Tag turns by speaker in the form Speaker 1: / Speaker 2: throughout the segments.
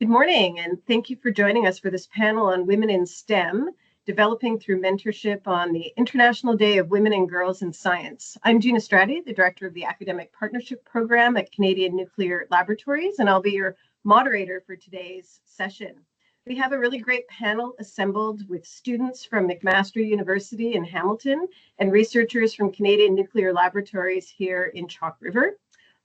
Speaker 1: Good morning, and thank you for joining us for this panel on Women in STEM, Developing Through Mentorship on the International Day of Women and Girls in Science. I'm Gina Strati, the Director of the Academic Partnership Program at Canadian Nuclear Laboratories, and I'll be your moderator for today's session. We have a really great panel assembled with students from McMaster University in Hamilton and researchers from Canadian Nuclear Laboratories here in Chalk River,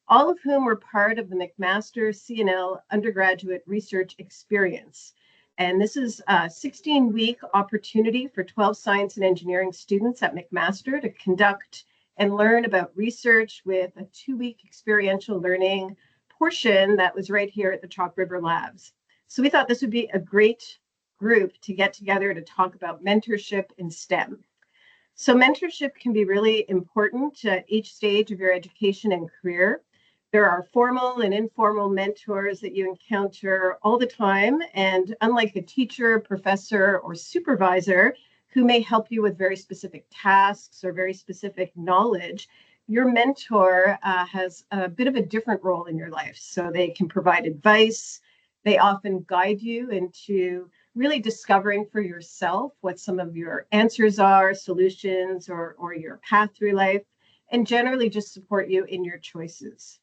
Speaker 1: all of whom were part of the McMaster CNL undergraduate research experience. And this is a 16-week opportunity for 12 science and engineering students at McMaster to conduct and learn about research with a 2-week experiential learning portion that was right here at the Chalk River Labs. So we thought this would be a great group to get together to talk about mentorship in STEM. So mentorship can be really important at each stage of your education and career. There are formal and informal mentors that you encounter all the time, and unlike a teacher, professor, or supervisor who may help you with very specific tasks or very specific knowledge, your mentor has a bit of a different role in your life. So they can provide advice. They often guide you into really discovering for yourself what some of your answers are, solutions, or your path through life, and generally just support you in your choices.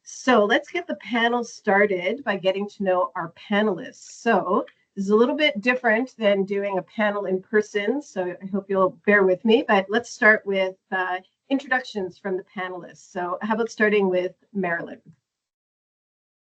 Speaker 1: So let's get the panel started by getting to know our panelists. So this is a little bit different than doing a panel in person, so I hope you'll bear with me, but let's start with introductions from the panelists. So how about starting with Marilyn?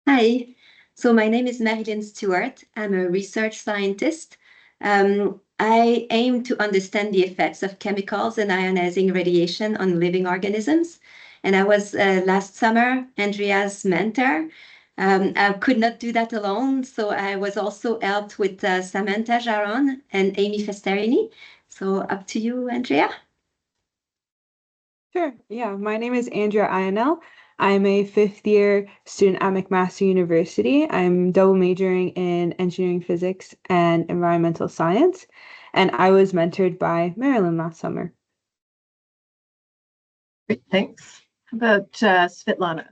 Speaker 2: Hi, so my name is Marilyn Stewart. I'm a research scientist. I aim to understand the effects of chemicals and ionizing radiation on living organisms. And I was last summer Andrea's mentor. I could not do that alone, so I was also helped with Samantha Jaron and Amy Festerini. So up to you, Andrea.
Speaker 3: Sure. Yeah, my name is Andrea Ionel. I'm a fifth-year student at McMaster University. I'm double majoring in engineering physics and environmental science, and I was mentored by Marilyn last summer.
Speaker 1: Great, thanks. How about Svetlana?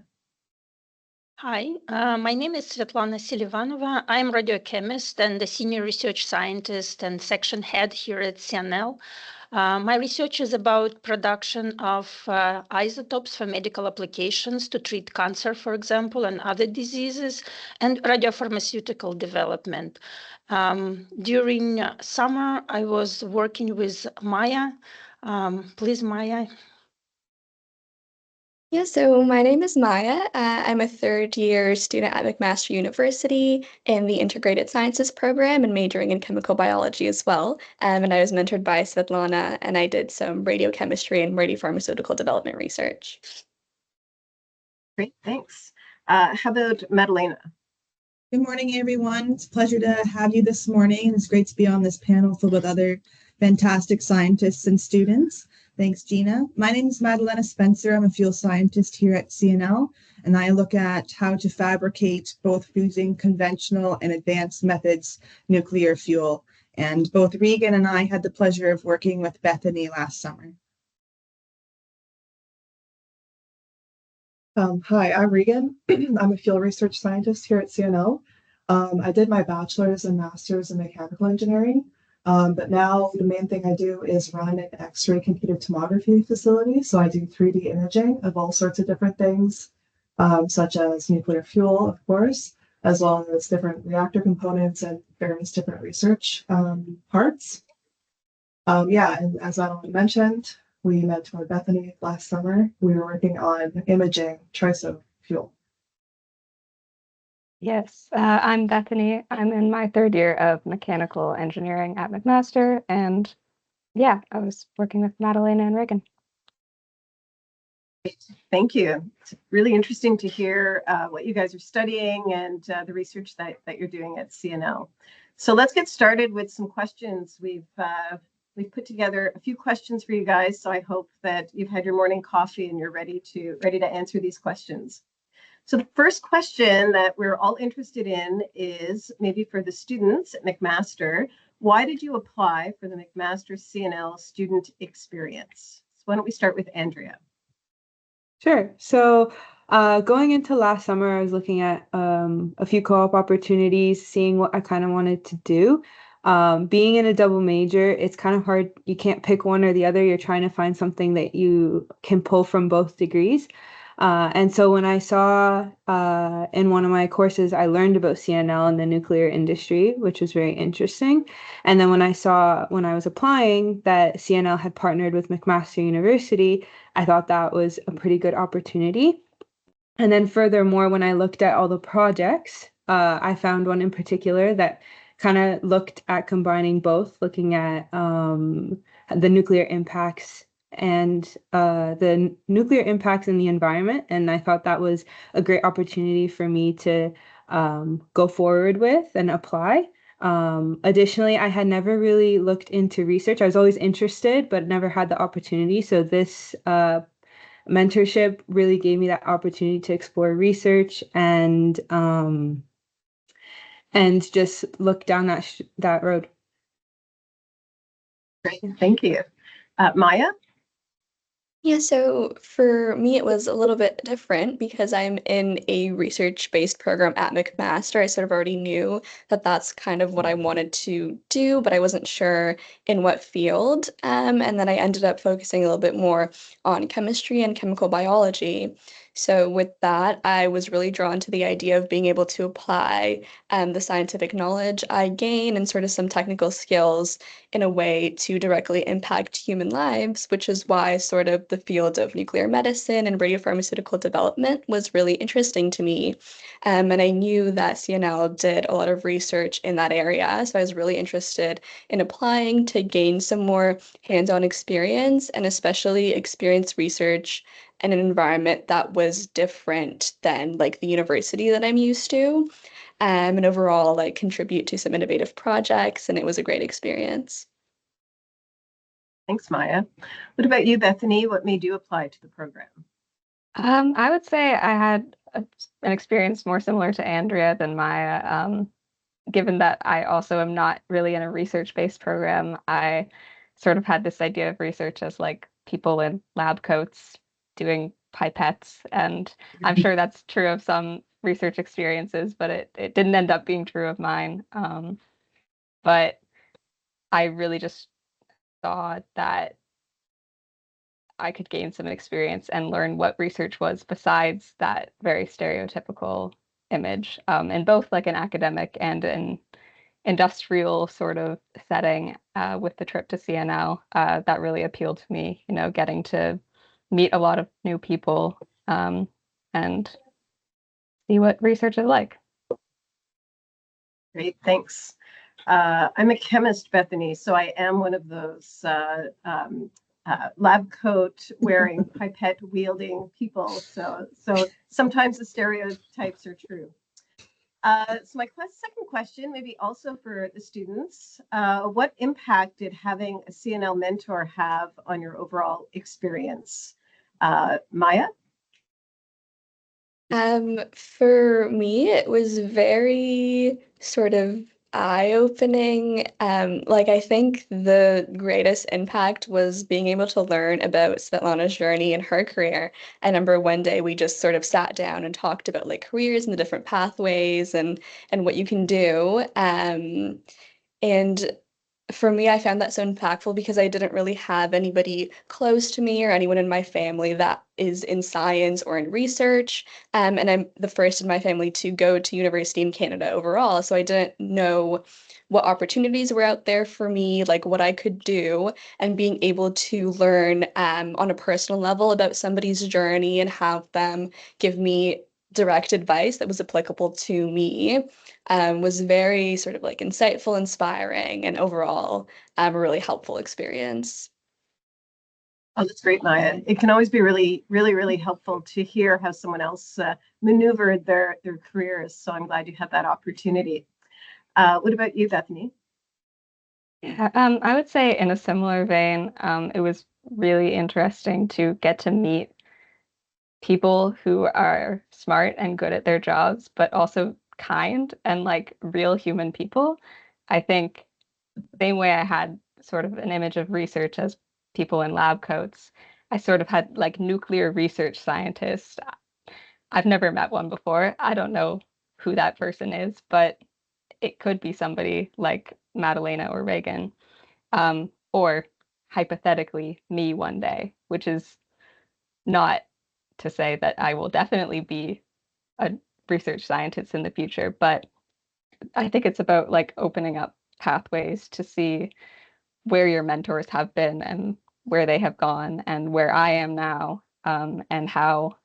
Speaker 4: Hi, my name is Svetlana Silivanova. I'm radiochemist and a senior research scientist and section head here at CNL. My research is about production of isotopes for medical applications to treat cancer, for example, and other diseases, and radiopharmaceutical development. During summer, I was working with Maya. Please, Maya.
Speaker 5: Yeah, so my name is Maya. I'm a third-year student at McMaster University in the Integrated Sciences program and majoring in chemical biology as well. And I was mentored by Svetlana, and I did some radiochemistry and radiopharmaceutical development research.
Speaker 1: Great, thanks. How about Madalena?
Speaker 6: Good morning, everyone. It's a pleasure to have you this morning. It's great to be on this panel filled with other fantastic scientists and students. Thanks, Gina. My name is Madalena Spencer. I'm a fuel scientist here at CNL, and I look at how to fabricate both using conventional and advanced methods nuclear fuel. And both Regan and I had the pleasure of working with Bethany last summer.
Speaker 7: Hi, I'm Regan. I'm a field research scientist here at CNL. I did my bachelor's and master's in mechanical engineering, but now the main thing I do is run an X-ray computed tomography facility. So I do 3D imaging of all sorts of different things, such as nuclear fuel, of course, as well as different reactor components and various different research parts. Yeah, and as Adeline mentioned, we mentored Bethany last summer. We were working on imaging TRISO fuel.
Speaker 8: Yes, I'm Bethany. I'm in my third year of mechanical engineering at McMaster. And yeah, I was working with Madalena and Reagan.
Speaker 1: Thank you. It's really interesting to hear what you guys are studying and the research that you're doing at CNL. So let's get started with some questions. We've put together a few questions for you guys, so I hope that you've had your morning coffee and you're ready to answer these questions. So the first question that we're all interested in is maybe for the students at McMaster. Why did you apply for the McMaster CNL student experience? So why don't we start with Andrea?
Speaker 3: Sure. So Going into last summer, I was looking at a few co-op opportunities, seeing what I kind of wanted to do. Being in a double major, it's kind of hard. You can't pick one or the other. You're trying to find something that you can pull from both degrees. And so when I saw in one of my courses, I learned about CNL and the nuclear industry, which was very interesting. And then when I saw when I was applying that CNL had partnered with McMaster University, I thought that was a pretty good opportunity. And then furthermore, when I looked at all the projects, I found one in particular that kind of looked at combining both, looking at the nuclear impacts and the nuclear impacts in the environment. And I thought that was a great opportunity for me to go forward with and apply. Additionally, I had never really looked into research. I was always interested, but never had the opportunity. So this mentorship really gave me that opportunity to explore research and just look down that road.
Speaker 1: Great, thank you. Maya?
Speaker 5: Yeah, so for me, it was a little bit different because I'm in a research-based program at McMaster. I sort of already knew that that's kind of what I wanted to do, but I wasn't sure in what field. And then I ended up focusing a little bit more on chemistry and chemical biology. So with that, I was really drawn to the idea of being able to apply the scientific knowledge I gain and sort of some technical skills in a way to directly impact human lives, which is why sort of the field of nuclear medicine and radiopharmaceutical development was really interesting to me. And I knew that CNL did a lot of research in that area. So I was really interested in applying to gain some more hands-on experience and especially experience research in an environment that was different than like the university that I'm used to. And overall like contribute to some innovative projects, and it was a great experience.
Speaker 1: Thanks, Maya. What about you, Bethany? What made you apply to the program?
Speaker 8: I would say I had an experience more similar to Andrea than Maya. Given that I also am not really in a research-based program, I sort of had this idea of research as like people in lab coats doing pipettes, and I'm sure that's true of some research experiences, but it didn't end up being true of mine. But I really just thought that I could gain some experience and learn what research was besides that very stereotypical image, in both like an academic and an industrial sort of setting. With the trip to CNL, that really appealed to me, getting to meet a lot of new people, and see what research is like.
Speaker 1: Great, thanks. I'm a chemist, Bethany, so I am one of those lab coat wearing, pipette wielding people. So sometimes the stereotypes are true. So my second question, maybe also for the students, what impact did having a CNL mentor have on your overall experience? Maya?
Speaker 5: For me, it was very sort of eye-opening. Like I think the greatest impact was being able to learn about Svetlana's journey and her career. I remember one day we just sort of sat down and talked about like careers and the different pathways and what you can do. And for me, I found that so impactful because I didn't really have anybody close to me or anyone in my family that is in science or in research. And I'm the first in my family to go to university in Canada overall. So I didn't know what opportunities were out there for me, like what I could do, and being able to learn on a personal level about somebody's journey and have them give me direct advice that was applicable to me was very sort of like insightful, inspiring, and overall a really helpful experience.
Speaker 1: Oh, that's great, Maya. It can always be really, really, really helpful to hear how someone else maneuvered their careers. So I'm glad you had that opportunity. What about you, Bethany?
Speaker 8: Yeah, I would say in a similar vein, it was really interesting to get to meet people who are smart and good at their jobs, but also kind and like real human people. I think same way I had sort of an image of research as people in lab coats, I sort of had like nuclear research scientists I've never met one before. I don't know who that person is, but it could be somebody like Madalena or Reagan, or hypothetically me one day, which is not to say that I will definitely be a research scientist in the future, but I think it's about like opening up pathways to see where your mentors have been and where they have gone and where I am now, and how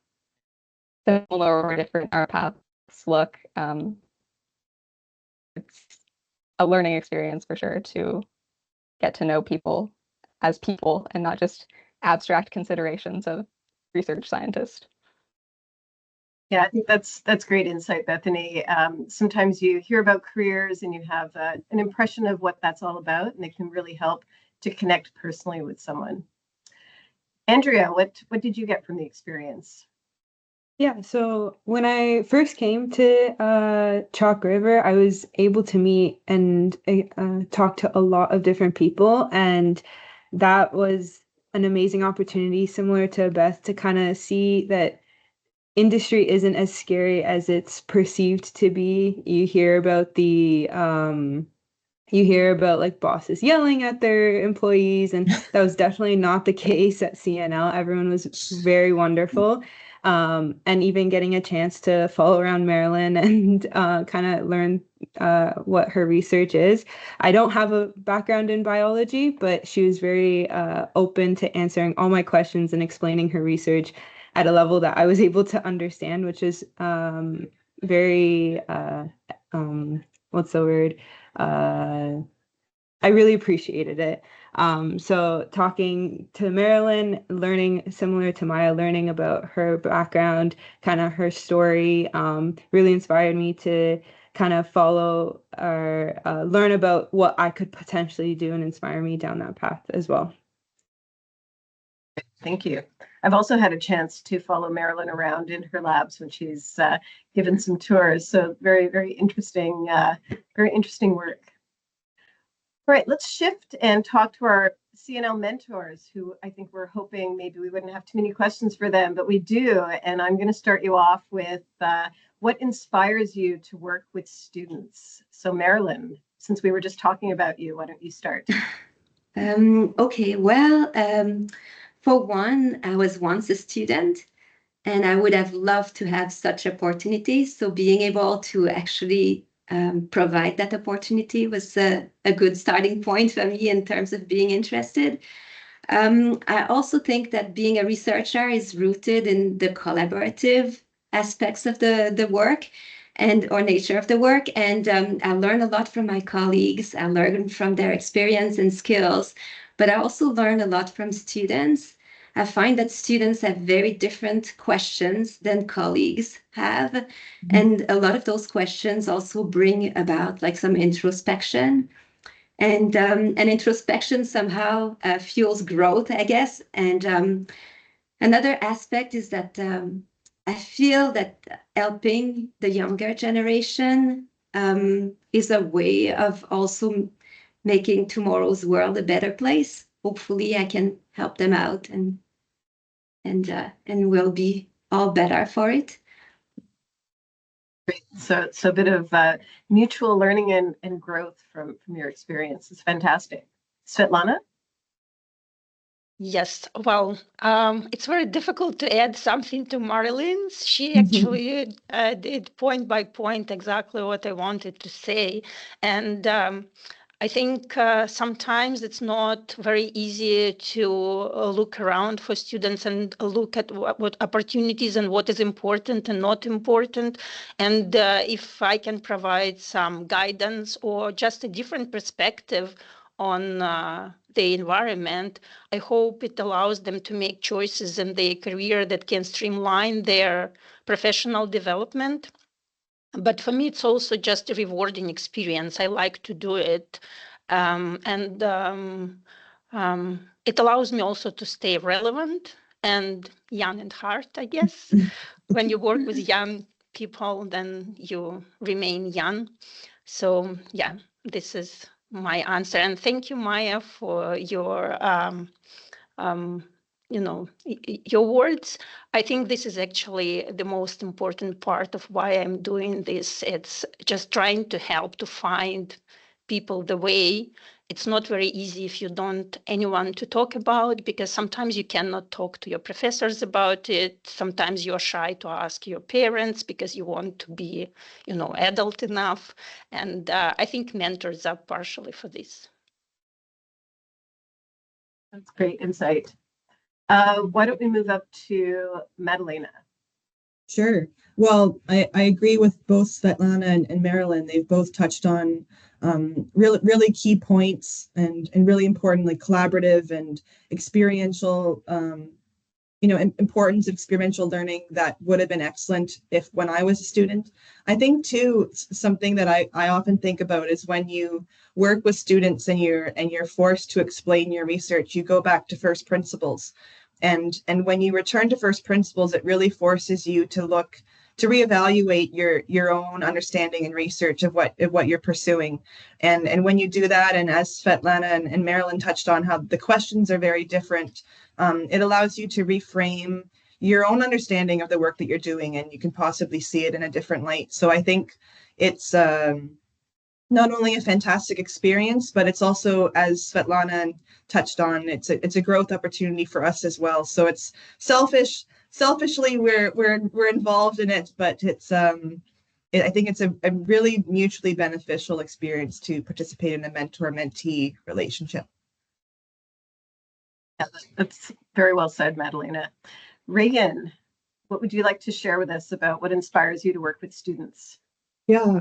Speaker 8: similar or different our paths look. It's a learning experience for sure to get to know people as people and not just abstract considerations of research scientist.
Speaker 1: Yeah, I think that's great insight, Bethany. Sometimes you hear about careers and you have an impression of what that's all about, and it can really help to connect personally with someone. Andrea, what did you get from the experience?
Speaker 3: Yeah, so when I first came to Chalk River, I was able to meet and talk to a lot of different people, and that was an amazing opportunity, similar to Beth, to kind of see that industry isn't as scary as it's perceived to be. You hear about like bosses yelling at their employees, and that was definitely not the case at CNL. Everyone was very wonderful. And even getting a chance to follow around Marilyn and kind of learn what her research is. I don't have a background in biology, but she was very open to answering all my questions and explaining her research at a level that I was able to understand, which is very, what's the word? I really appreciated it. So talking to Marilyn, learning similar to Maya, learning about her background, kind of her story, really inspired me to kind of follow or learn about what I could potentially do and inspire me down that path as well.
Speaker 1: Thank you. I've also had a chance to follow Marilyn around in her labs when she's given some tours. So very, very interesting work. All right, let's shift and talk to our CNL mentors, who I think we're hoping maybe we wouldn't have too many questions for them, but we do. And I'm going to start you off with what inspires you to work with students? So Marilyn, since we were just talking about you, why don't you start?
Speaker 2: Okay, well, for one, I was once a student and I would have loved to have such opportunities. So being able to actually provide that opportunity was a good starting point for me in terms of being interested. I also think that being a researcher is rooted in the collaborative aspects of the work and or nature of the work. And I learn a lot from my colleagues. I learn from their experience and skills, but I also learn a lot from students. I find that students have very different questions than colleagues have. And a lot of those questions also bring about like some introspection. And introspection somehow fuels growth, I guess. And another aspect is that I feel that helping the younger generation is a way of also making tomorrow's world a better place. Hopefully, I can help them out, and we'll be all better for it.
Speaker 1: So a bit of mutual learning and growth from your experience. It's fantastic. Svetlana?
Speaker 4: Yes, well, it's very difficult to add something to Marilyn's. She actually did point by point exactly what I wanted to say. And I think sometimes it's not very easy to look around for students and look at what opportunities and what is important and not important. And if I can provide some guidance or just a different perspective on the environment, I hope it allows them to make choices in their career that can streamline their professional development. But for me, it's also just a rewarding experience. I like to do it. And it allows me also to stay relevant and young at heart, I guess. When you work with young people, then you remain young. So yeah, this is my answer. And thank you, Maya, for your your words. I think this is actually the most important part of why I'm doing this. It's just trying to help to find people the way. It's not very easy if you don't anyone to talk about, because sometimes you cannot talk to your professors about it. Sometimes you're shy to ask your parents because you want to be, adult enough. And I think mentors are partially for this.
Speaker 1: That's great insight. Why don't we move up to Madalena?
Speaker 6: Sure. Well, I agree with both Svetlana and Marilyn. They've both touched on really key points and really important, like collaborative and experiential, importance of experiential learning that would have been excellent when I was a student. I think too, something that I often think about is when you work with students and you're forced to explain your research, you go back to first principles. And when you return to first principles, it really forces you to reevaluate your own understanding and research of what you're pursuing. And when you do that, and as Svetlana and Marilyn touched on, how the questions are very different, it allows you to reframe your own understanding of the work that you're doing, and you can possibly see it in a different light. So I think it's not only a fantastic experience, but it's also, as Svetlana touched on, it's a growth opportunity for us as well. So it's selfishly we're involved in it, but it's I think it's a really mutually beneficial experience to participate in a mentor-mentee relationship.
Speaker 1: Yeah, that's very well said, Madalena. Reagan, what would you like to share with us about what inspires you to work with students?
Speaker 7: Yeah,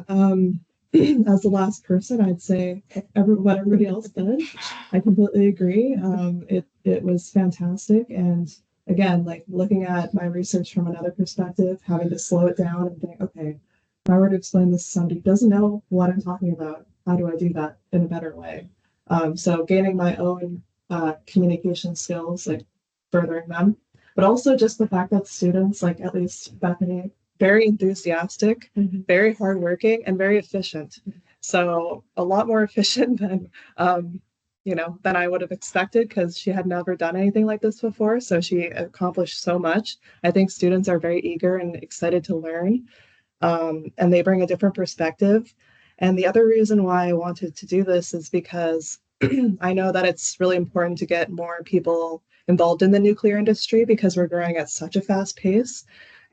Speaker 7: as the last person, I'd say what everybody else did. I completely agree. It was fantastic, and again, like looking at my research from another perspective, having to slow it down and think, okay, if I were to explain this to somebody who doesn't know what I'm talking about, how do I do that in a better way? So gaining my own communication skills, like furthering them, but also just the fact that students, like at least Bethany, very enthusiastic, very hardworking, and very efficient. So a lot more efficient than than I would have expected, because she had never done anything like this before. So she accomplished so much. I think students are very eager and excited to learn, and they bring a different perspective. And the other reason why I wanted to do this is because I know that it's really important to get more people involved in the nuclear industry, because we're growing at such a fast pace,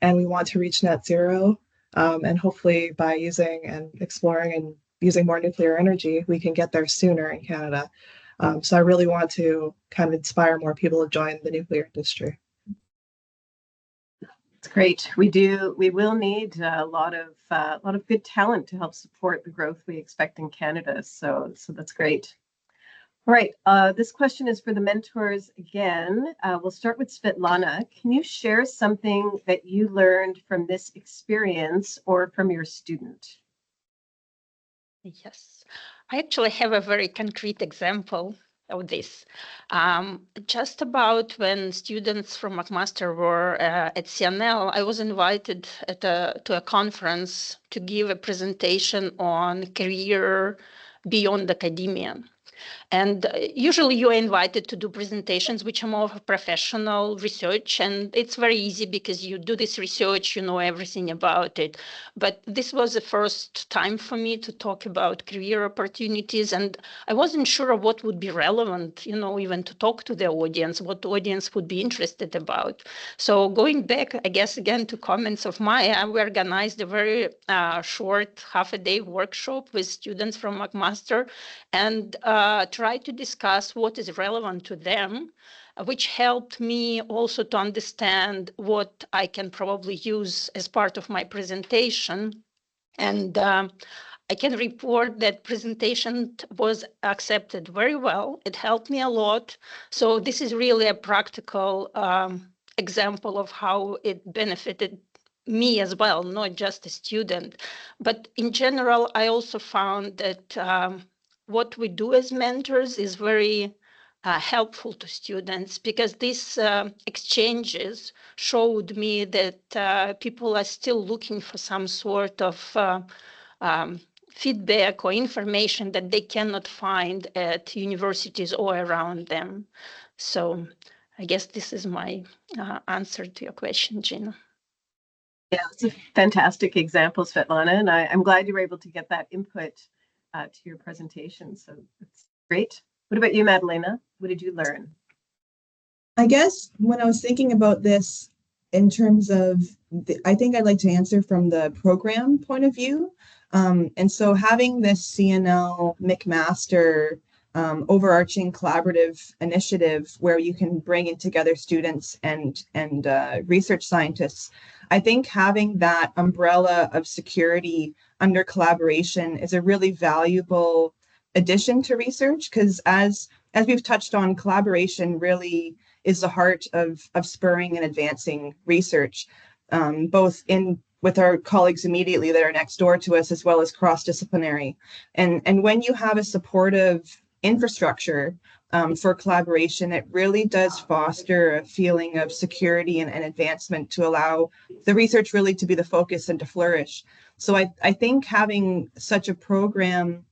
Speaker 7: and we want to reach net zero. And hopefully by using and exploring and using more nuclear energy, we can get there sooner in Canada. So I really want to kind of inspire more people to join the nuclear industry.
Speaker 1: It's great. We will need a lot of good talent to help support the growth we expect in Canada. So that's great. All right. This question is for the mentors again. We'll start with Svetlana. Can you share something that you learned from this experience or from your student?
Speaker 4: Yes, I actually have a very concrete example of this. Just about when students from McMaster were at CNL, I was invited to a conference to give a presentation on career beyond academia. And usually you are invited to do presentations which are more of professional research, and it's very easy because you do this research, you know everything about it. But this was the first time for me to talk about career opportunities, and I wasn't sure what would be relevant, even to talk to the audience, what the audience would be interested about. So going back, I guess, again, to comments of Maya, we organized a very short half-a-day workshop with students from McMaster, and try to discuss what is relevant to them, which helped me also to understand what I can probably use as part of my presentation. And I can report that presentation was accepted very well. It helped me a lot. So this is really a practical example of how it benefited me as well, not just a student. But in general, I also found that what we do as mentors is very helpful to students, because these exchanges showed me that people are still looking for some sort of feedback or information that they cannot find at universities or around them. So I guess this is my answer to your question, Gina.
Speaker 1: Yeah, it's a fantastic example, Svetlana, and I'm glad you were able to get that input to your presentation. So it's great. What about you, Madalena? What did you learn?
Speaker 6: I guess when I was thinking about this in terms of, I think I'd like to answer from the program point of view. And so having this CNL McMaster overarching collaborative initiative where you can bring in together students and research scientists, I think having that umbrella of security under collaboration is a really valuable addition to research, because as we've touched on, collaboration really is the heart of spurring and advancing research, both in with our colleagues immediately that are next door to us, as well as cross-disciplinary. And when you have a supportive infrastructure for collaboration, it really does foster a feeling of security and advancement to allow the research really to be the focus and to flourish. So I think having such a program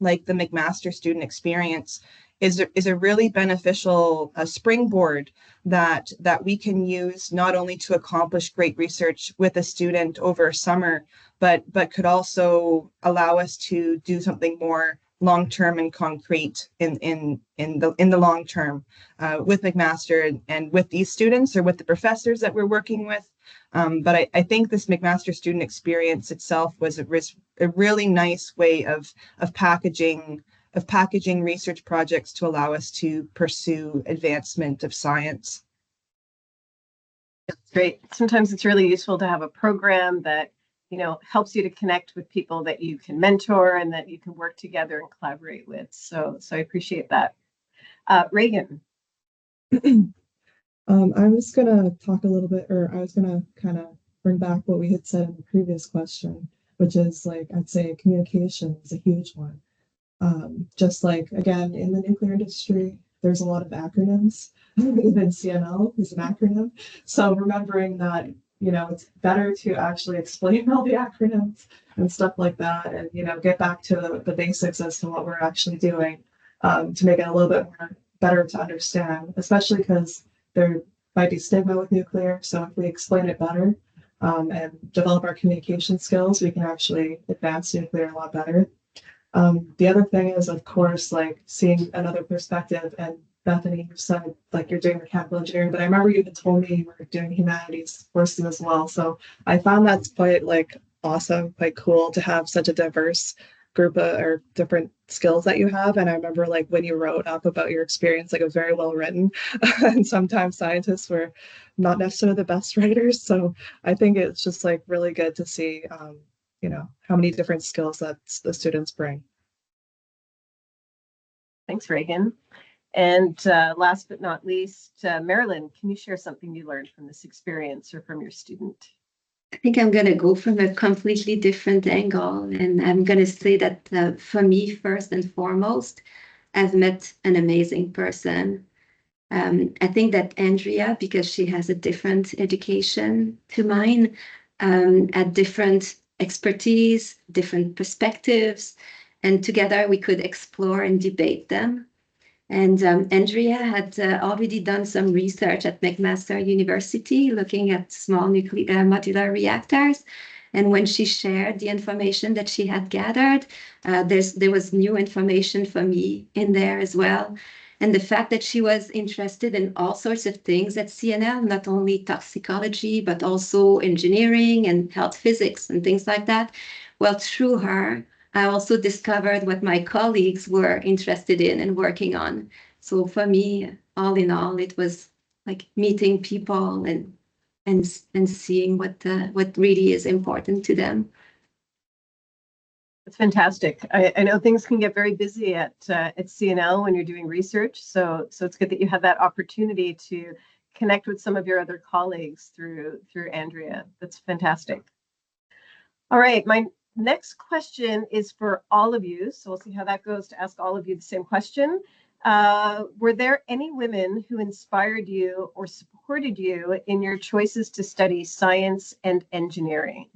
Speaker 6: like the McMaster Student Experience is a really beneficial springboard that we can use not only to accomplish great research with a student over a summer, but could also allow us to do something more long-term and concrete in the long term with McMaster and with these students or with the professors that we're working with. But I think this McMaster Student Experience itself was a really nice way of packaging research projects to allow us to pursue advancement of science.
Speaker 1: That's great. Sometimes it's really useful to have a program that, you know, helps you to connect with people that you can mentor and that you can work together and collaborate with. So I appreciate that. Reagan.
Speaker 7: I was going to talk a little bit, or I was going to kind of bring back what we had said in the previous question, which is like, I'd say communication is a huge one. Just like, again, in the nuclear industry, there's a lot of acronyms. Even CNL is an acronym. So remembering that, you know, it's better to actually explain all the acronyms and stuff like that, and, you know, get back to the basics as to what we're actually doing to make it a little bit more better to understand, especially because there might be stigma with nuclear. So if we explain it better and develop our communication skills, we can actually advance nuclear a lot better. The other thing is, of course, like seeing another perspective. And Bethany, you said like you're doing mechanical engineering, but I remember you had told me you were doing humanities courses as well. So I found that's quite like awesome, quite cool to have such a diverse group of or different skills that you have. And I remember like when you wrote up about your experience, like it was very well written. And sometimes scientists were not necessarily the best writers. So I think it's just like really good to see you know, how many different skills that the students bring.
Speaker 1: Thanks, Reagan. And last but not least, Marilyn, can you share something you learned from this experience or from your student?
Speaker 2: I think I'm going to go from a completely different angle. And I'm going to say that for me, first and foremost, I've met an amazing person. I think that Andrea, because she has a different education to mine, had different expertise, different perspectives, and together we could explore and debate them. And Andrea had already done some research at McMaster University looking at small nuclear modular reactors. And when she shared the information that she had gathered, there was new information for me in there as well. And the fact that she was interested in all sorts of things at CNL, not only toxicology, but also engineering and health physics and things like that. Well, through her, I also discovered what my colleagues were interested in and working on. So for me, all in all, it was like meeting people and seeing what really is important to them.
Speaker 1: That's fantastic. I know things can get very busy at CNL when you're doing research. So it's good that you had that opportunity to connect with some of your other colleagues through Andrea. That's fantastic. All right, my next question is for all of you. So we'll see how that goes to ask all of you the same question. Were there any women who inspired you or supported you in your choices to study science and engineering?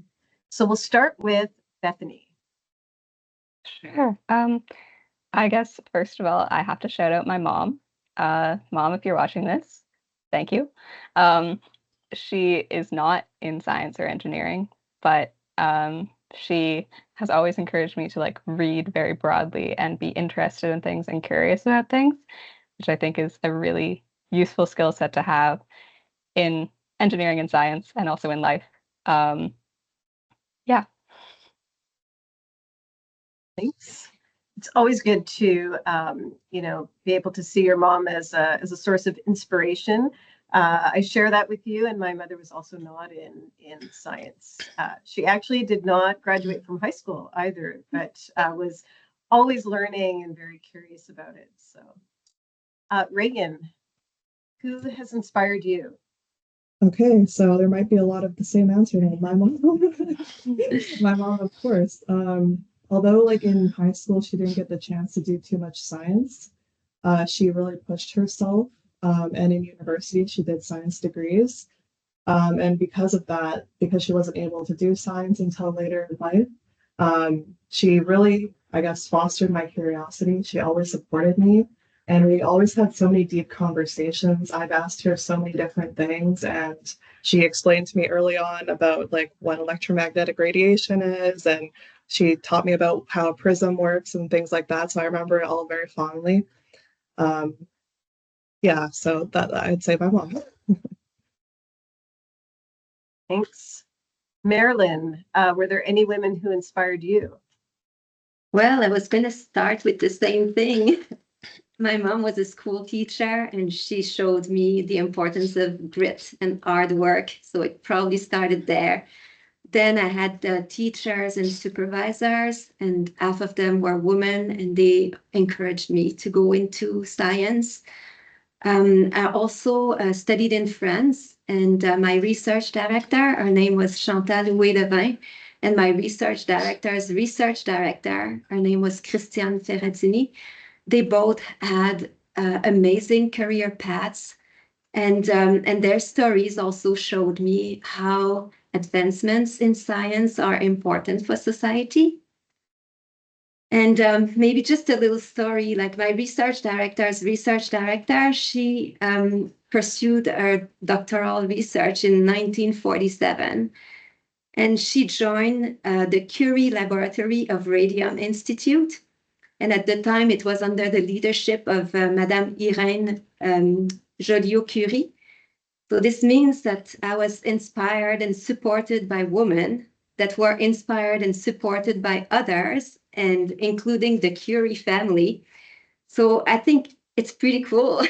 Speaker 1: So we'll start with Bethany.
Speaker 8: Sure. I guess first of all, I have to shout out my mom. Mom, if you're watching this, Thank you. She is not in science or engineering, but she has always encouraged me to like read very broadly and be interested in things and curious about things, which I think is a really useful skill set to have in engineering and science and also in life. Yeah.
Speaker 1: Thanks. It's always good to, be able to see your mom as a source of inspiration. I share that with you, and my mother was also not in science. She actually did not graduate from high school either, but was always learning and very curious about it. So, Reagan, who has inspired you?
Speaker 7: Okay, so there might be a lot of the same answer now. My mom, my mom, of course. Although like in high school, she didn't get the chance to do too much science. She really pushed herself. And in university, she did science degrees. And because of that, because she wasn't able to do science until later in life, she really, I guess, fostered my curiosity. She always supported me. And we always had so many deep conversations. I've asked her so many different things, and she explained to me early on about like what electromagnetic radiation is, and she taught me about how a prism works and things like that. So I remember it all very fondly. Um, yeah, so that I'd say my mom.
Speaker 1: Thanks. Marilyn, were there any women who inspired you?
Speaker 2: Well, I was going to start with the same thing. My mom was a school teacher, and she showed me the importance of grit and hard work. So it probably started there. Then I had teachers and supervisors, and half of them were women, and they encouraged me to go into science. I also studied in France, and my research director, her name was Chantal Houet-Levin, and my research director's research director, her name was Christiane Ferratini. They both had amazing career paths, and their stories also showed me how advancements in science are important for society. And maybe just a little story, like my research director's research director, she pursued her doctoral research in 1947. And she joined the Curie Laboratory of Radium Institute. And at the time, it was under the leadership of Madame Irène Joliot-Curie. So this means that I was inspired and supported by women that were inspired and supported by others, and including the Curie family. So I think it's pretty cool.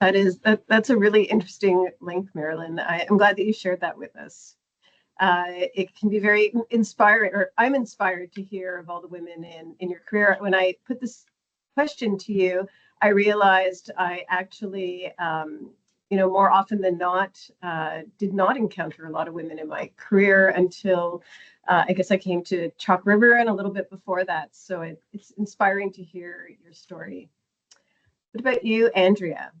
Speaker 1: That's a really interesting link, Marilyn. I'm glad that you shared that with us. It can be very inspiring, or I'm inspired to hear of all the women in your career. When I put this question to you, I realized I actually, more often than not, did not encounter a lot of women in my career until I guess I came to Chalk River and a little bit before that. So it's inspiring to hear your story. What about you, Andrea?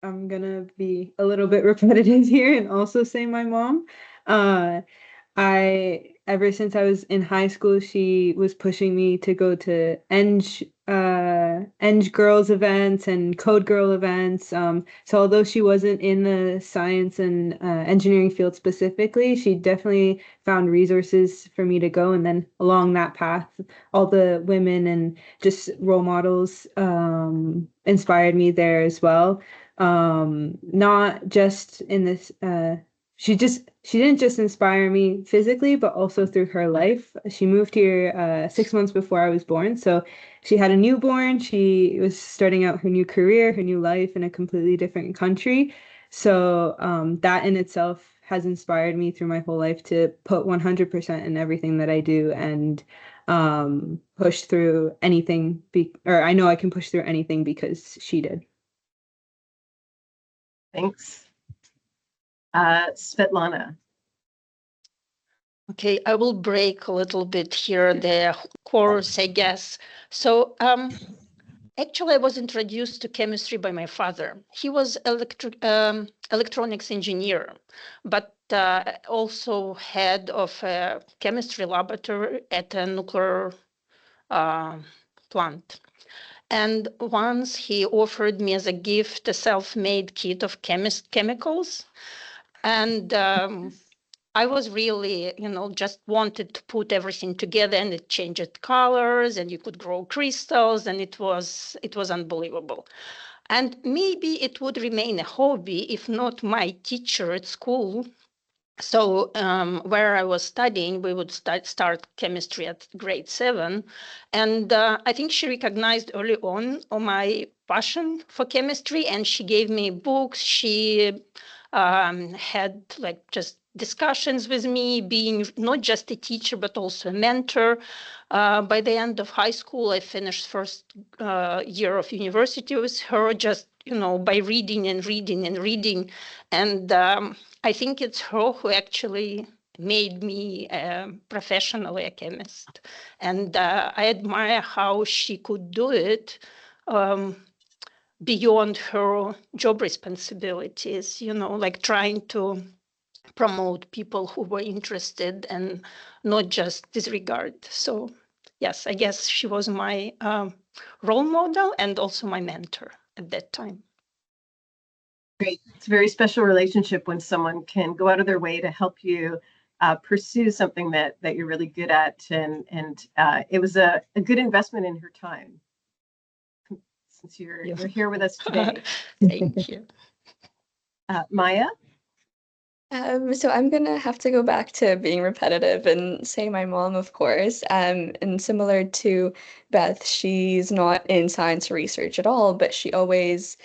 Speaker 3: I'm gonna be a little bit repetitive here and also say my mom. Uh, ever since I was in high school, she was pushing me to go to Eng girls events and Code Girl events. So although she wasn't in the science and engineering field specifically, she definitely found resources for me to go. And then along that path, all the women and just role models inspired me there as well. Not just in this she didn't just inspire me physically, but also through her life. She moved here 6 months before I was born, so she had a newborn. She was starting out her new career, her new life in a completely different country. So that in itself has inspired me through my whole life to put 100% in everything that I do and push through anything. Or I know I can push through anything because she did.
Speaker 1: Thanks. Svetlana.
Speaker 4: Okay, I will break a little bit here the course, I guess. So actually, I was introduced to chemistry by my father. He was electronics engineer, but also head of a chemistry laboratory at a nuclear plant. And once he offered me as a gift a self-made kit of chemicals. And I was really, just wanted to put everything together, and it changed colors and you could grow crystals, and it was unbelievable. And maybe it would remain a hobby if not my teacher at school. So where I was studying, we would start chemistry at grade 7. And I think she recognized early on my passion for chemistry, and she gave me books. She had just discussions with me, being not just a teacher, but also a mentor. By the end of high school, I finished first year of university with her, just, by reading and reading and reading. And I think it's her who actually made me professionally a chemist. And I admire how she could do it beyond her job responsibilities, trying to promote people who were interested and not just disregard. So yes, I guess she was my role model and also my mentor at that time.
Speaker 1: Great. It's a very special relationship when someone can go out of their way to help you pursue something that you're really good at. And it was a good investment in her time, since you're here with us today.
Speaker 4: Thank you.
Speaker 1: Maya?
Speaker 5: So I'm gonna have to go back to being repetitive and say my mom, of course. And similar to Beth, she's not in science research at all, but she always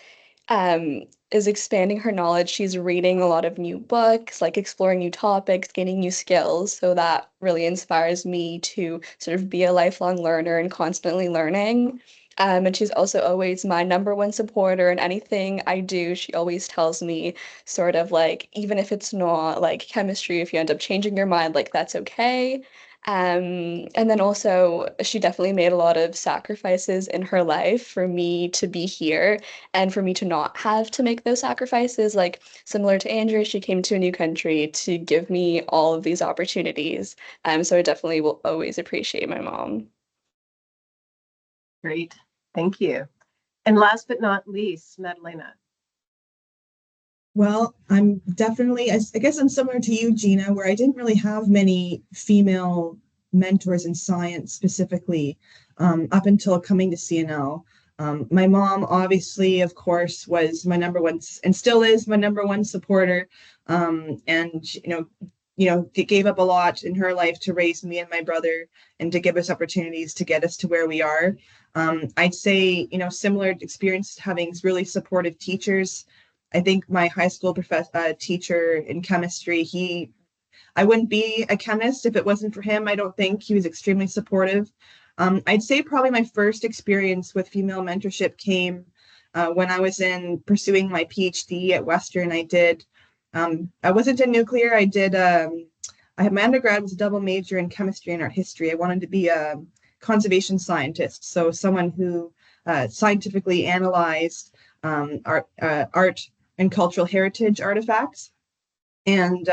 Speaker 5: is expanding her knowledge. She's reading a lot of new books, like exploring new topics, gaining new skills. So that really inspires me to sort of be a lifelong learner and constantly learning. And she's also always my number one supporter in anything I do. She always tells me sort of like, even if it's not like chemistry, if you end up changing your mind, like that's okay. And then also, she definitely made a lot of sacrifices in her life for me to be here and for me to not have to make those sacrifices. Like similar to Andrea, she came to a new country to give me all of these opportunities. So I definitely will always appreciate my mom.
Speaker 1: Great. Thank you. And last but not least, Madalena.
Speaker 6: Well, I'm definitely, I guess I'm similar to you, Gina, where I didn't really have many female mentors in science specifically up until coming to CNL. My mom, obviously, of course, was my number one and still is my number one supporter. And, gave up a lot in her life to raise me and my brother and to give us opportunities to get us to where we are. I'd say, similar experience having really supportive teachers. I think my high school teacher in chemistry, I wouldn't be a chemist if it wasn't for him. I don't think he was extremely supportive. I'd say probably my first experience with female mentorship came when I was pursuing my PhD at Western. I wasn't in nuclear. I had my undergrad was a double major in chemistry and art history. I wanted to be a conservation scientist, so someone who scientifically analyzed art and cultural heritage artifacts, and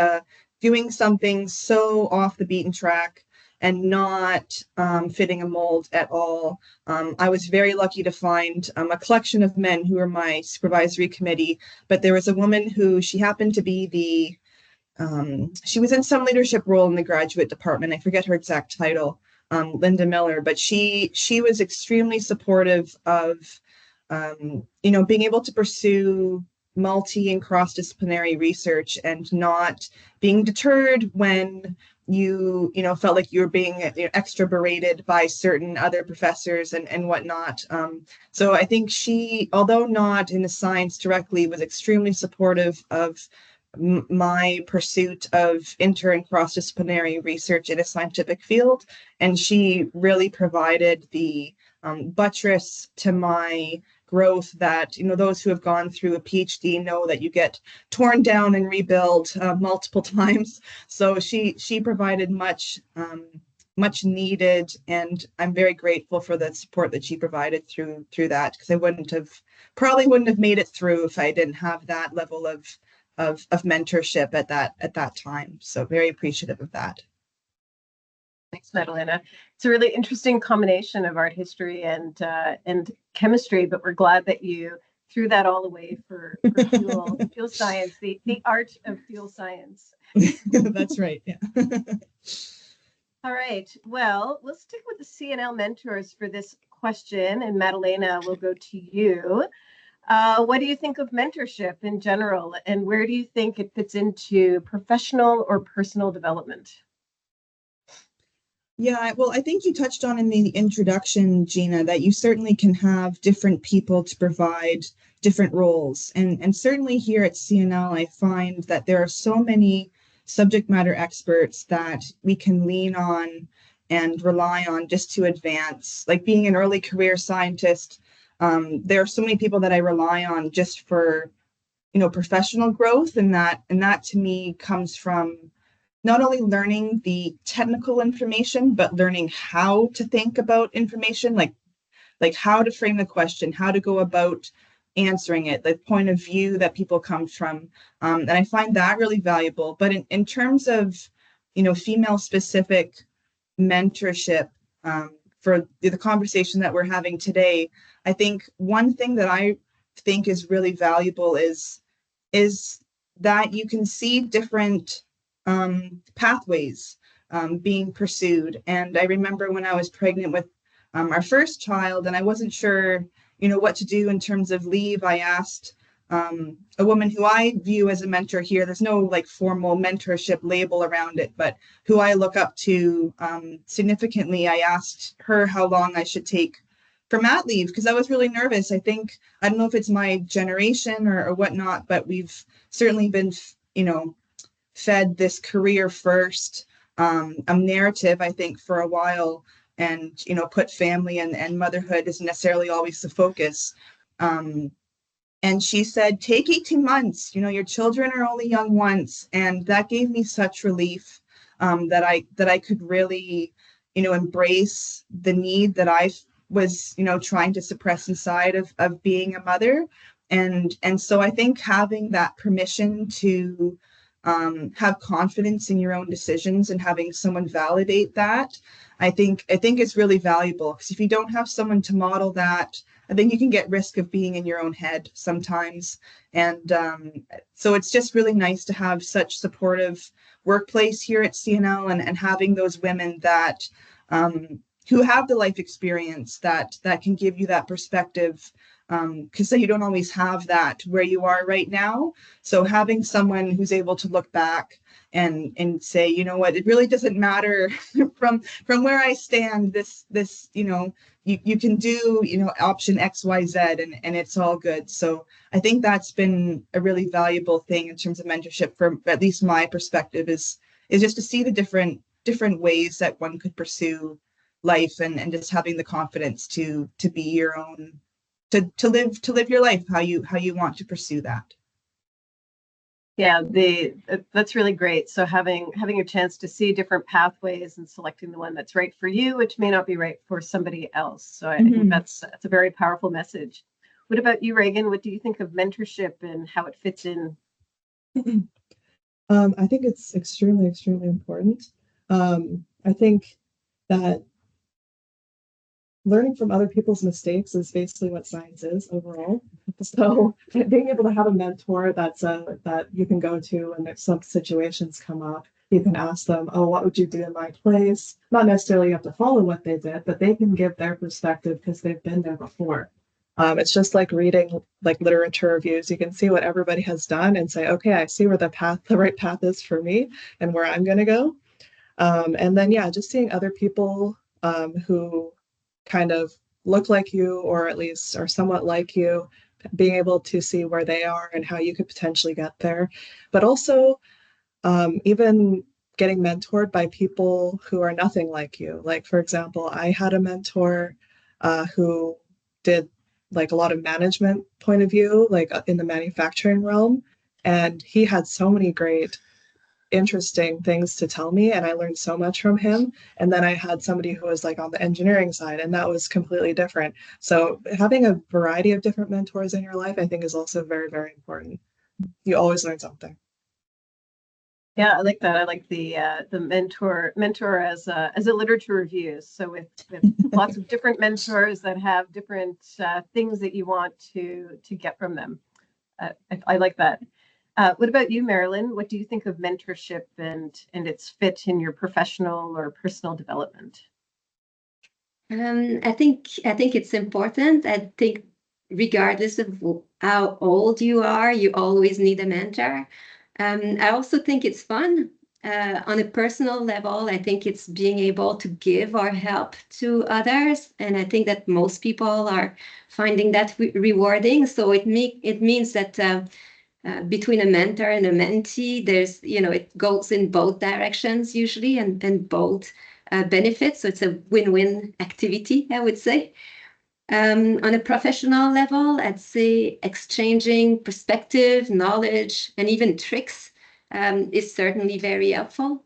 Speaker 6: doing something so off the beaten track and not fitting a mold at all. I was very lucky to find a collection of men who were my supervisory committee, but there was a woman who, she happened to be she was in some leadership role in the graduate department. I forget her exact title, Linda Miller, but she was extremely supportive of being able to pursue multi and cross-disciplinary research and not being deterred when you felt like you were being extra berated by certain other professors and whatnot. So I think she, although not in the science directly, was extremely supportive of my pursuit of inter and cross-disciplinary research in a scientific field. And she really provided the buttress to my growth that, those who have gone through a PhD know that you get torn down and rebuild multiple times. So she provided much needed, and I'm very grateful for the support that she provided through that, because I probably wouldn't have made it through if I didn't have that level of mentorship at that time. So very appreciative of that.
Speaker 1: Thanks, Madalena. It's a really interesting combination of art history and chemistry, but we're glad that you threw that all away for fuel science, the art of fuel science.
Speaker 6: That's right. Yeah.
Speaker 1: All right. Well, we'll stick with the CNL mentors for this question, and Madalena, we'll go to you. What do you think of mentorship in general, and where do you think it fits into professional or personal development?
Speaker 6: Yeah, well, I think you touched on in the introduction, Gina, that you certainly can have different people to provide different roles. And certainly here at CNL, I find that there are so many subject matter experts that we can lean on and rely on just to advance. Like being an early career scientist, there are so many people that I rely on just for, professional growth, and that to me comes from not only learning the technical information, but learning how to think about information, like how to frame the question, how to go about answering it, the point of view that people come from. And I find that really valuable. But in terms of, female specific mentorship, for the conversation that we're having today, I think one thing that I think is really valuable is that you can see different pathways being pursued. And I remember when I was pregnant with our first child, and I wasn't sure, what to do in terms of leave. I asked a woman who I view as a mentor here. There's no like formal mentorship label around it, but who I look up to significantly. I asked her how long I should take for mat leave because I was really nervous. I don't know if it's my generation or whatnot, but we've certainly been, fed this career first narrative, I think, for a while, and put family and motherhood isn't necessarily always the focus. And she said, take 18 months, your children are only young once. And that gave me such relief that I could really, embrace the need that I was, trying to suppress inside of being a mother. And so I think having that permission to have confidence in your own decisions and having someone validate that, I think is really valuable, because if you don't have someone to model that, I think you can get risk of being in your own head sometimes. And so it's just really nice to have such supportive workplace here at CNL, and having those women that who have the life experience that can give you that perspective, because you don't always have that where you are right now. So having someone who's able to look back and say, you know what, it really doesn't matter from where I stand, this you can do, option XYZ, and it's all good. So I think that's been a really valuable thing in terms of mentorship, from at least my perspective, is just to see the different ways that one could pursue life, and just having the confidence to be your own, to live your life how you want to pursue that.
Speaker 1: Yeah, that's really great. So having a chance to see different pathways and selecting the one that's right for you, which may not be right for somebody else. So I think that's a very powerful message. What about you, Reagan? What do you think of mentorship and how it fits in?
Speaker 7: I think it's extremely, extremely important. I think that learning from other people's mistakes is basically what science is overall. So being able to have a mentor that you can go to, and if some situations come up, you can ask them, oh, what would you do in my place? Not necessarily you have to follow what they did, but they can give their perspective because they've been there before. It's just like reading like literature reviews. You can see what everybody has done and say, okay, I see where the right path is for me and where I'm going to go. And then, yeah, just seeing other people who kind of look like you, or at least are somewhat like you, being able to see where they are and how you could potentially get there. But also even getting mentored by people who are nothing like you. Like, for example, I had a mentor who did like a lot of management point of view, like in the manufacturing realm. And he had so many great interesting things to tell me, and I learned so much from him. And then I had somebody who was like on the engineering side, and that was completely different. So having a variety of different mentors in your life, I think, is also very, very important. You always learn something.
Speaker 1: Yeah, I like that. I like the mentor as a literature review. So with lots of different mentors that have different things that you want to get from them. I like that. What about you, Marilyn? What do you think of mentorship and its fit in your professional or personal development?
Speaker 2: I think it's important. I think regardless of how old you are, you always need a mentor. I also think it's fun. On a personal level, I think it's being able to give our help to others, and I think that most people are finding that rewarding. So it means that between a mentor and a mentee, it goes in both directions usually, and both benefits. So it's a win-win activity, I would say. On a professional level, I'd say exchanging perspective, knowledge, and even tricks is certainly very helpful.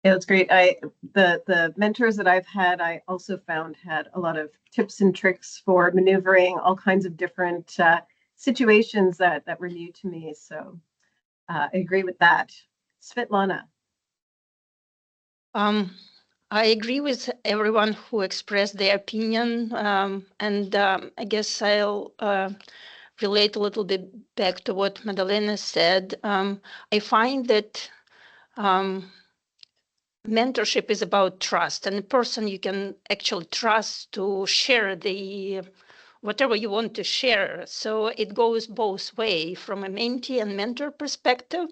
Speaker 1: Yeah, that's great. The mentors that I've had, I also found had a lot of tips and tricks for maneuvering all kinds of different situations that were new to me. So I agree with that. Svetlana.
Speaker 4: I agree with everyone who expressed their opinion, and I guess I'll relate a little bit back to what Madalena said. I find that mentorship is about trust, and the person you can actually trust to share the whatever you want to share. So it goes both ways from a mentee and mentor perspective.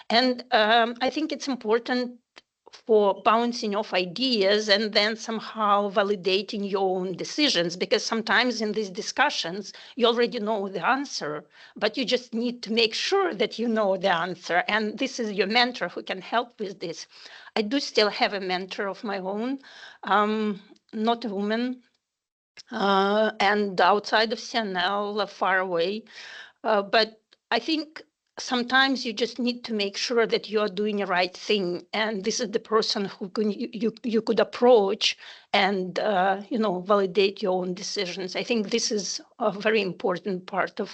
Speaker 4: And I think it's important for bouncing off ideas and then somehow validating your own decisions, because sometimes in these discussions you already know the answer, but you just need to make sure that you know the answer, and this is your mentor who can help with this. I do still have a mentor of my own, not a woman, and outside of CNL, far away, but I think sometimes you just need to make sure that you are doing the right thing, and this is the person who you could approach and validate your own decisions. I think this is a very important part of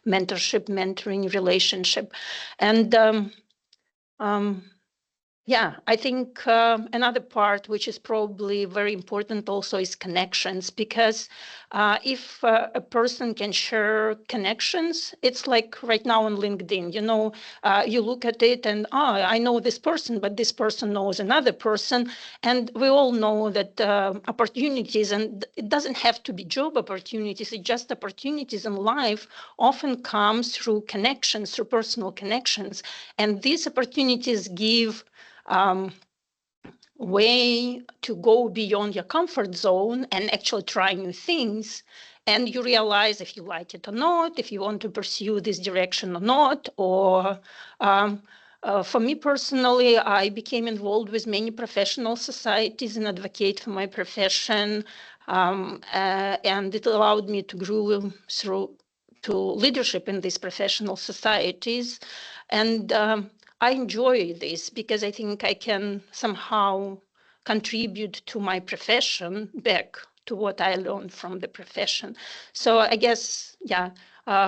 Speaker 4: mentorship, mentoring relationship. And yeah, I think another part which is probably very important also is connections, because if a person can share connections, it's like right now on LinkedIn, you look at it and, I know this person, but this person knows another person. And we all know that opportunities, and it doesn't have to be job opportunities, it's just opportunities in life often comes through connections, through personal connections. And these opportunities give way to go beyond your comfort zone and actually try new things. And you realize if you like it or not, if you want to pursue this direction or not. Or for me personally, I became involved with many professional societies and advocate for my profession. And it allowed me to grow through to leadership in these professional societies. And I enjoy this because I think I can somehow contribute to my profession back to what I learned from the profession. So I guess, yeah,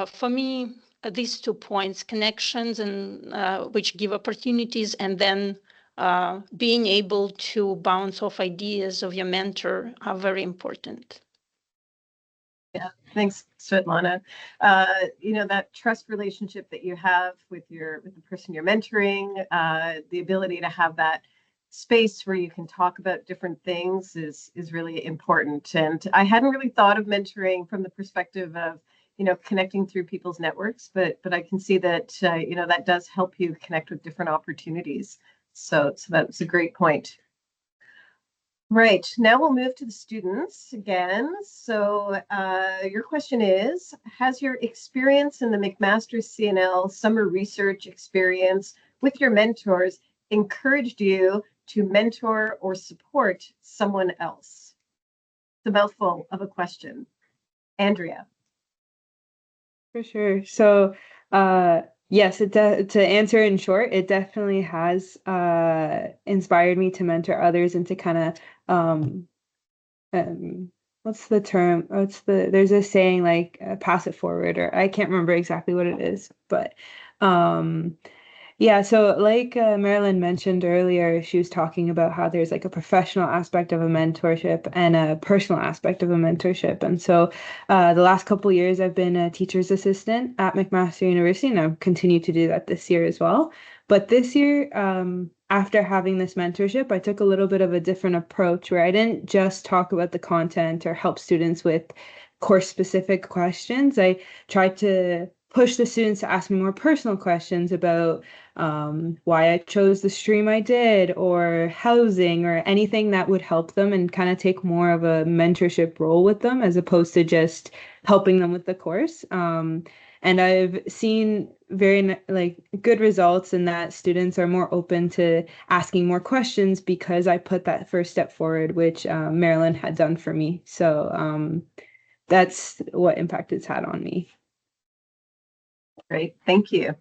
Speaker 4: for me, these 2 points, connections and which give opportunities, and then being able to bounce off ideas of your mentor are very important.
Speaker 1: Yeah, thanks, Svetlana. That trust relationship that you have with the person you're mentoring, the ability to have that space where you can talk about different things is really important. And I hadn't really thought of mentoring from the perspective of connecting through people's networks, but I can see that that does help you connect with different opportunities. So that's a great point. Right, now we'll move to the students again. So your question is, has your experience in the McMaster's CNL summer research experience with your mentors encouraged you to mentor or support someone else? It's a mouthful of a question. Andrea.
Speaker 3: For sure. So, yes, to answer in short, it definitely has inspired me to mentor others and to kind of what's the term? There's a saying like pass it forward, or I can't remember exactly what it is, but Yeah, so like Marilyn mentioned earlier, she was talking about how there's like a professional aspect of a mentorship and a personal aspect of a mentorship. And so the last couple of years, I've been a teacher's assistant at McMaster University, and I've continued to do that this year as well. But this year, after having this mentorship, I took a little bit of a different approach where I didn't just talk about the content or help students with course-specific questions. I tried to push the students to ask me more personal questions about why I chose the stream I did, or housing, or anything that would help them, and kind of take more of a mentorship role with them as opposed to just helping them with the course. And I've seen very like good results in that students are more open to asking more questions because I put that first step forward, which Marilyn had done for me. So that's what impact it's had on me.
Speaker 1: Great, thank you.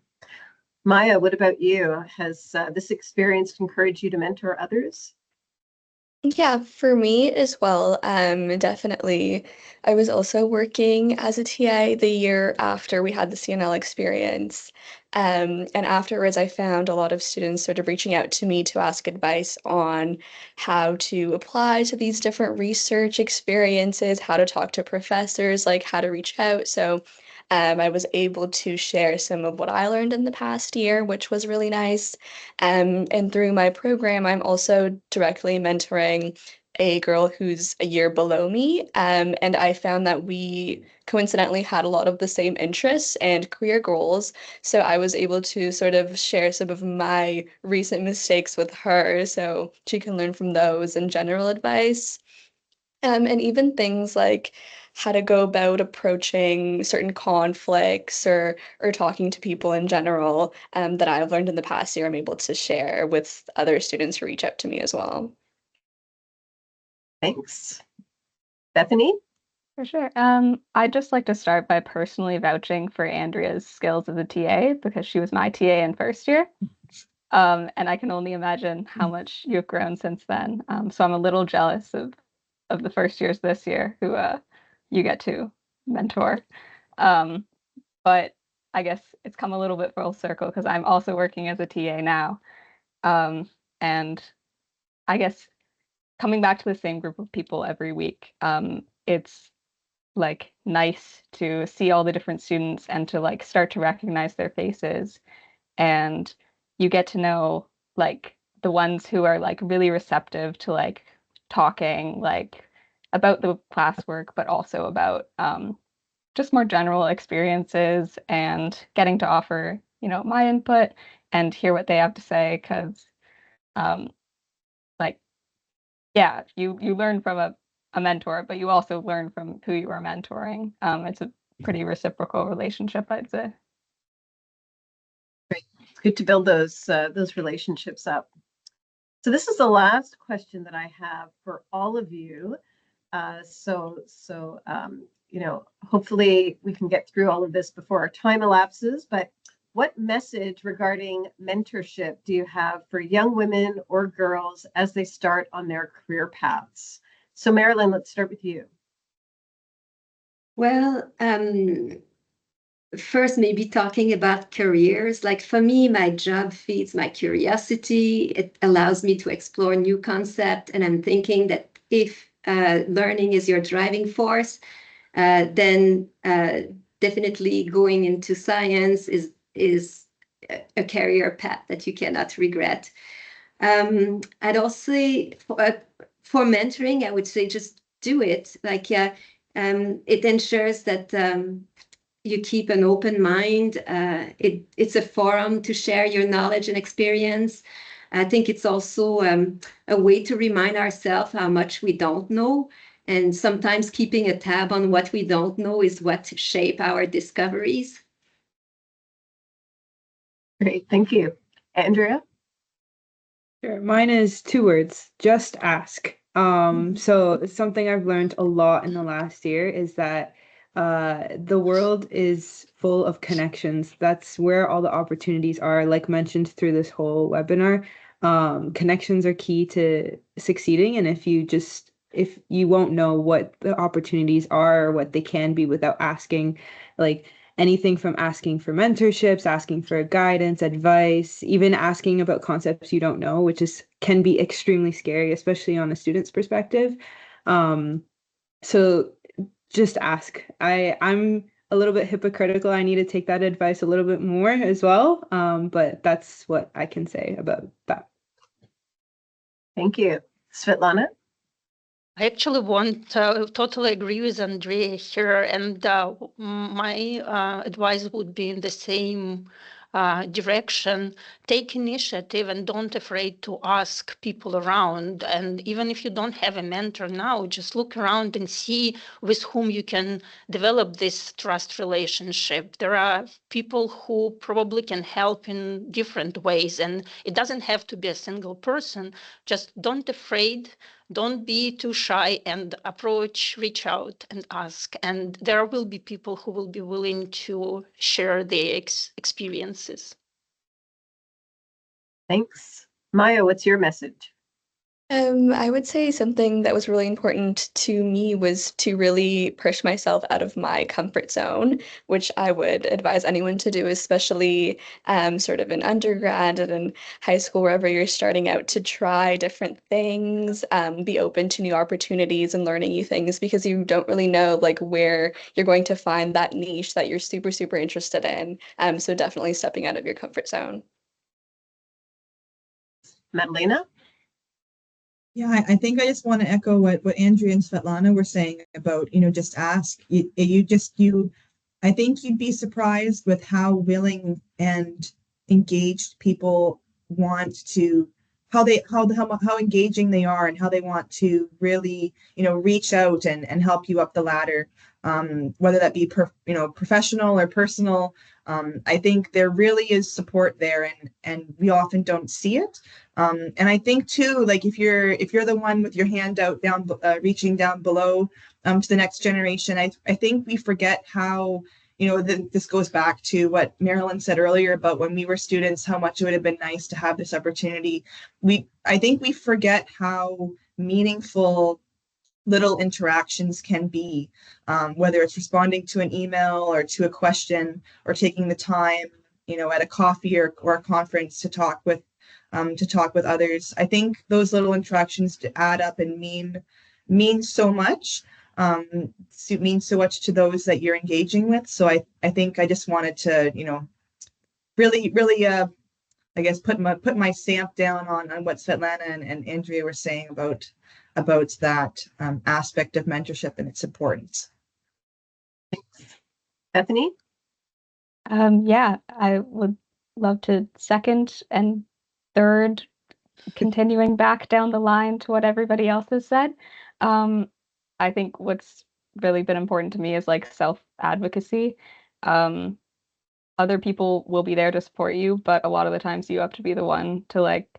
Speaker 1: Maya, what about you? Has this experience encouraged you to mentor others?
Speaker 5: Yeah, for me as well, definitely. I was also working as a TA the year after we had the CNL experience. And afterwards, I found a lot of students sort of reaching out to me to ask advice on how to apply to these different research experiences, how to talk to professors, like how to reach out. So I was able to share some of what I learned in the past year, which was really nice. And through my program, I'm also directly mentoring a girl who's a year below me. And I found that we coincidentally had a lot of the same interests and career goals. So I was able to sort of share some of my recent mistakes with her so she can learn from those and general advice. And even things like how to go about approaching certain conflicts or talking to people in general, that I've learned in the past year, I'm able to share with other students who reach out to me as well.
Speaker 1: Thanks. Bethany?
Speaker 8: For sure. I'd just like to start by personally vouching for Andrea's skills as a TA because she was my TA in first year. And I can only imagine how much you've grown since then. So I'm a little jealous of the first years this year who you get to mentor. But I guess it's come a little bit full circle because I'm also working as a TA now. And I guess coming back to the same group of people every week, it's like nice to see all the different students and to like start to recognize their faces, and you get to know like the ones who are like really receptive to like talking like about the classwork but also about just more general experiences, and getting to offer my input and hear what they have to say, because um like yeah, you learn from a mentor, but you also learn from who you are mentoring. It's a pretty reciprocal relationship, I'd say.
Speaker 1: Great. It's good to build those relationships up. So this is the last question that I have for all of you. Hopefully we can get through all of this before our time elapses, but what message regarding mentorship do you have for young women or girls as they start on their career paths? So Marilyn, let's start with you.
Speaker 2: Well, first, maybe talking about careers. Like for me, my job feeds my curiosity. It allows me to explore new concepts. And I'm thinking that if learning is your driving force, then definitely going into science is a career path that you cannot regret. I'd also say for mentoring, I would say just do it. Like, it ensures that you keep an open mind. It's a forum to share your knowledge and experience. I think it's also a way to remind ourselves how much we don't know. And sometimes keeping a tab on what we don't know is what shape our discoveries.
Speaker 1: Great, thank you. Andrea?
Speaker 3: Sure. Mine is 2 words, just ask. So something I've learned a lot in the last year is that the world is full of connections. That's where all the opportunities are, like mentioned through this whole webinar. Connections are key to succeeding, and if you won't know what the opportunities are or what they can be without asking, like anything from asking for mentorships, asking for guidance, advice, even asking about concepts you don't know, which can be extremely scary, especially on a student's perspective. So just ask. I'm a little bit hypocritical. I need to take that advice a little bit more as well. But that's what I can say about that.
Speaker 1: Thank you. Svetlana?
Speaker 4: I actually want to totally agree with Andrea here, and my advice would be in the same direction. Take initiative and don't afraid to ask people around. And even if you don't have a mentor now, just look around and see with whom you can develop this trust relationship. There are people who probably can help in different ways, and it doesn't have to be a single person. Just don't afraid. Don't be too shy and reach out and ask. And there will be people who will be willing to share their experiences.
Speaker 1: Thanks. Maya, what's your message?
Speaker 5: I would say something that was really important to me was to really push myself out of my comfort zone, which I would advise anyone to do, especially sort of in undergrad and in high school, wherever you're starting out, to try different things, be open to new opportunities and learning new things, because you don't really know like where you're going to find that niche that you're super, super interested in. So definitely stepping out of your comfort zone.
Speaker 1: Madalena?
Speaker 6: Yeah, I think I just want to echo what Andrea and Svetlana were saying about, just ask. I think you'd be surprised with how willing and engaged people want to, how engaging they are, and how they want to really, reach out and help you up the ladder, whether that be professional or personal. I think there really is support there, and we often don't see it. And I think too, like if you're the one with your hand out down, reaching down below to the next generation, I think we forget how, this goes back to what Marilyn said earlier about when we were students, how much it would have been nice to have this opportunity. I think we forget how meaningful little interactions can be, whether it's responding to an email or to a question, or taking the time, at a coffee or a conference to talk with others. I think those little interactions add up and mean so much. Means so much to those that you're engaging with. So I think I just wanted to, really, really, I guess put my stamp down on what Svetlana and Andrea were saying about that aspect of mentorship and its importance.
Speaker 1: Bethany?
Speaker 8: Yeah, I would love to second and third, continuing back down the line to what everybody else has said. I think what's really been important to me is like self-advocacy. Other people will be there to support you, but a lot of the times you have to be the one to like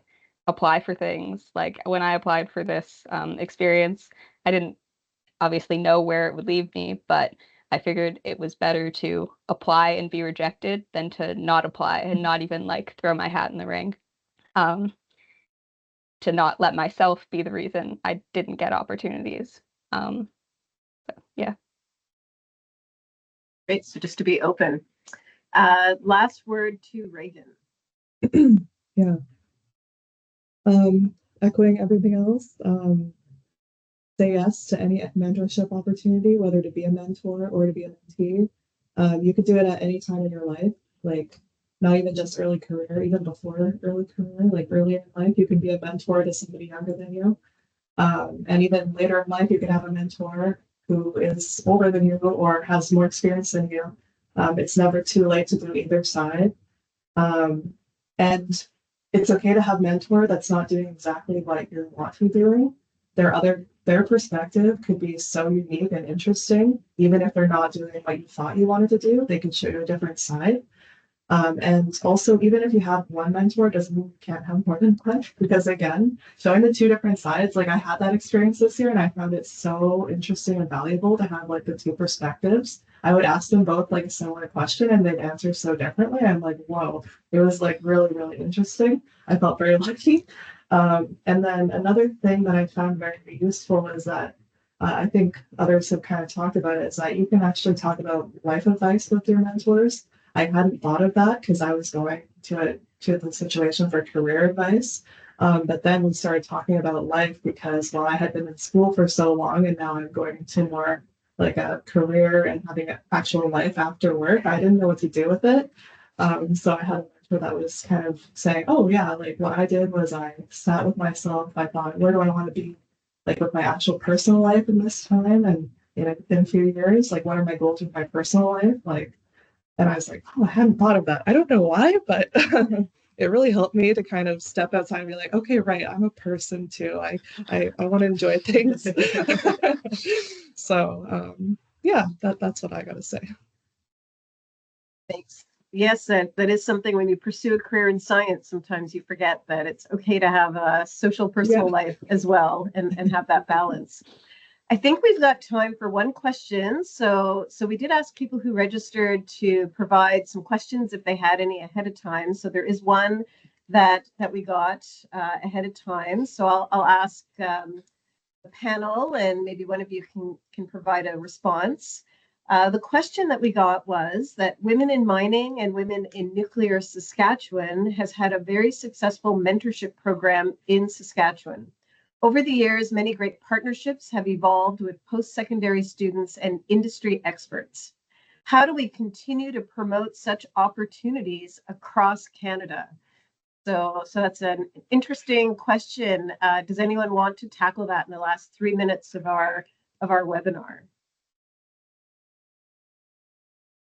Speaker 8: apply for things. Like when I applied for this experience, I didn't obviously know where it would leave me, but I figured it was better to apply and be rejected than to not apply and not even like throw my hat in the ring. To not let myself be the reason I didn't get opportunities. So, yeah.
Speaker 1: Great. So just to be open. Last word to Reagan.
Speaker 7: Yeah. Echoing everything else, say yes to any mentorship opportunity, whether to be a mentor or to be a mentee. You could do it at any time in your life, like not even just early career, even before early career, like earlier in life, you can be a mentor to somebody younger than you. And even later in life, you can have a mentor who is older than you or has more experience than you. It's never too late to do either side. And it's okay to have a mentor that's not doing exactly what you want to be doing. Their perspective could be so unique and interesting, even if they're not doing what you thought you wanted to do, they can show you a different side. And also, even if you have one mentor, doesn't mean you can't have more than one, because again, showing the two different sides, like I had that experience this year and I found it so interesting and valuable to have like the two perspectives. I would ask them both like a similar question and they'd answer so differently. I'm like, whoa, it was like really, really interesting. I felt very lucky. And then another thing that I found very useful is that I think others have kind of talked about it, is that you can actually talk about life advice with your mentors. I hadn't thought of that because I was going to the situation for career advice. But then we started talking about life because, well, I had been in school for so long and now I'm going to more like a career and having an actual life after work. I didn't know what to do with it. So I had a mentor that was kind of saying, oh yeah, like what I did was I sat with myself. I thought, where do I want to be like with my actual personal life in this time and in a few years? Like what are my goals with my personal life? Like, and I was like, oh, I hadn't thought of that. I don't know why, but it really helped me to kind of step outside and be like, okay, right, I'm a person too. I want to enjoy things. So yeah, that's what I gotta say.
Speaker 1: Thanks. Yes, that is something when you pursue a career in science, sometimes you forget that it's okay to have a social personal life as well and have that balance. I think we've got time for one question. So we did ask people who registered to provide some questions if they had any ahead of time. So there is one that we got ahead of time. So I'll ask the panel, and maybe one of you can provide a response. The question that we got was that women in mining and women in nuclear Saskatchewan has had a very successful mentorship program in Saskatchewan. Over the years, many great partnerships have evolved with post-secondary students and industry experts. How do we continue to promote such opportunities across Canada? So that's an interesting question. Does anyone want to tackle that in the last 3 minutes of our webinar?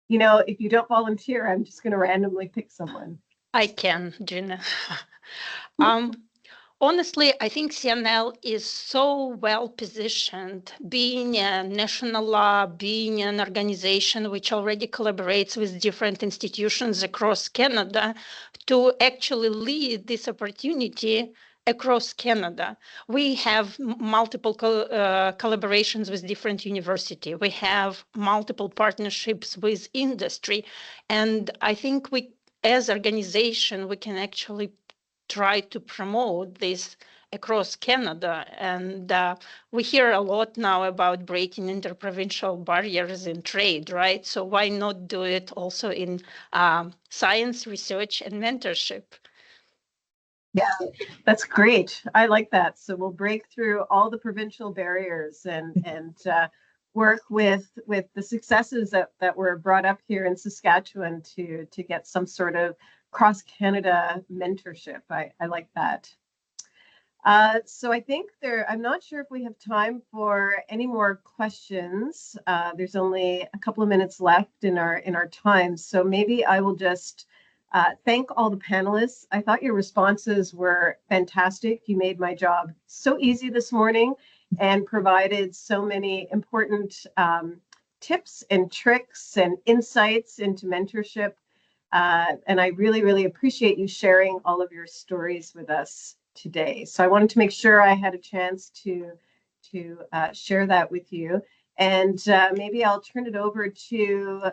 Speaker 1: You know, if you don't volunteer, I'm just going to randomly pick someone.
Speaker 4: I can, Gina. Honestly, I think CNL is so well positioned, being a national law, being an organization which already collaborates with different institutions across Canada, to actually lead this opportunity across Canada. We have multiple collaborations with different universities. We have multiple partnerships with industry. And I think we, as organization, we can actually try to promote this across Canada. And we hear a lot now about breaking interprovincial barriers in trade, right? So why not do it also in science, research, and mentorship?
Speaker 1: Yeah, that's great. I like that. So we'll break through all the provincial barriers and work with the successes that were brought up here in Saskatchewan to get some sort of cross Canada mentorship. I like that. So I think I'm not sure if we have time for any more questions. There's only a couple of minutes left in our time. So maybe I will just thank all the panelists. I thought your responses were fantastic. You made my job so easy this morning and provided so many important tips and tricks and insights into mentorship. And I really, really appreciate you sharing all of your stories with us today. So I wanted to make sure I had a chance to share that with you. And maybe I'll turn it over to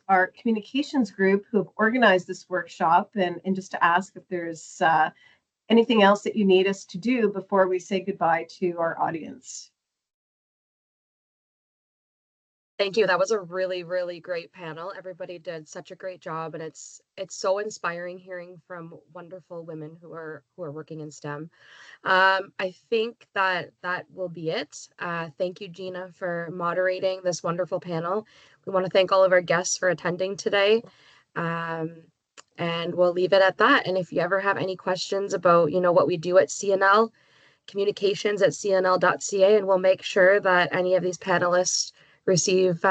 Speaker 1: our communications group who have organized this workshop and just to ask if there's anything else that you need us to do before we say goodbye to our audience.
Speaker 9: Thank you. That was a really, really great panel. Everybody did such a great job, and it's so inspiring hearing from wonderful women who are working in STEM. I think that will be it. Thank you, Gina, for moderating this wonderful panel. We want to thank all of our guests for attending today. And we'll leave it at that. And if you ever have any questions about, what we do at CNL, communications@cnl.ca, and we'll make sure that any of these panelists receive,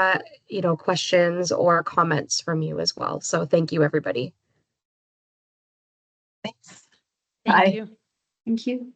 Speaker 9: questions or comments from you as well. So thank you, everybody.
Speaker 1: Thanks.
Speaker 4: Thank you.
Speaker 2: Thank you.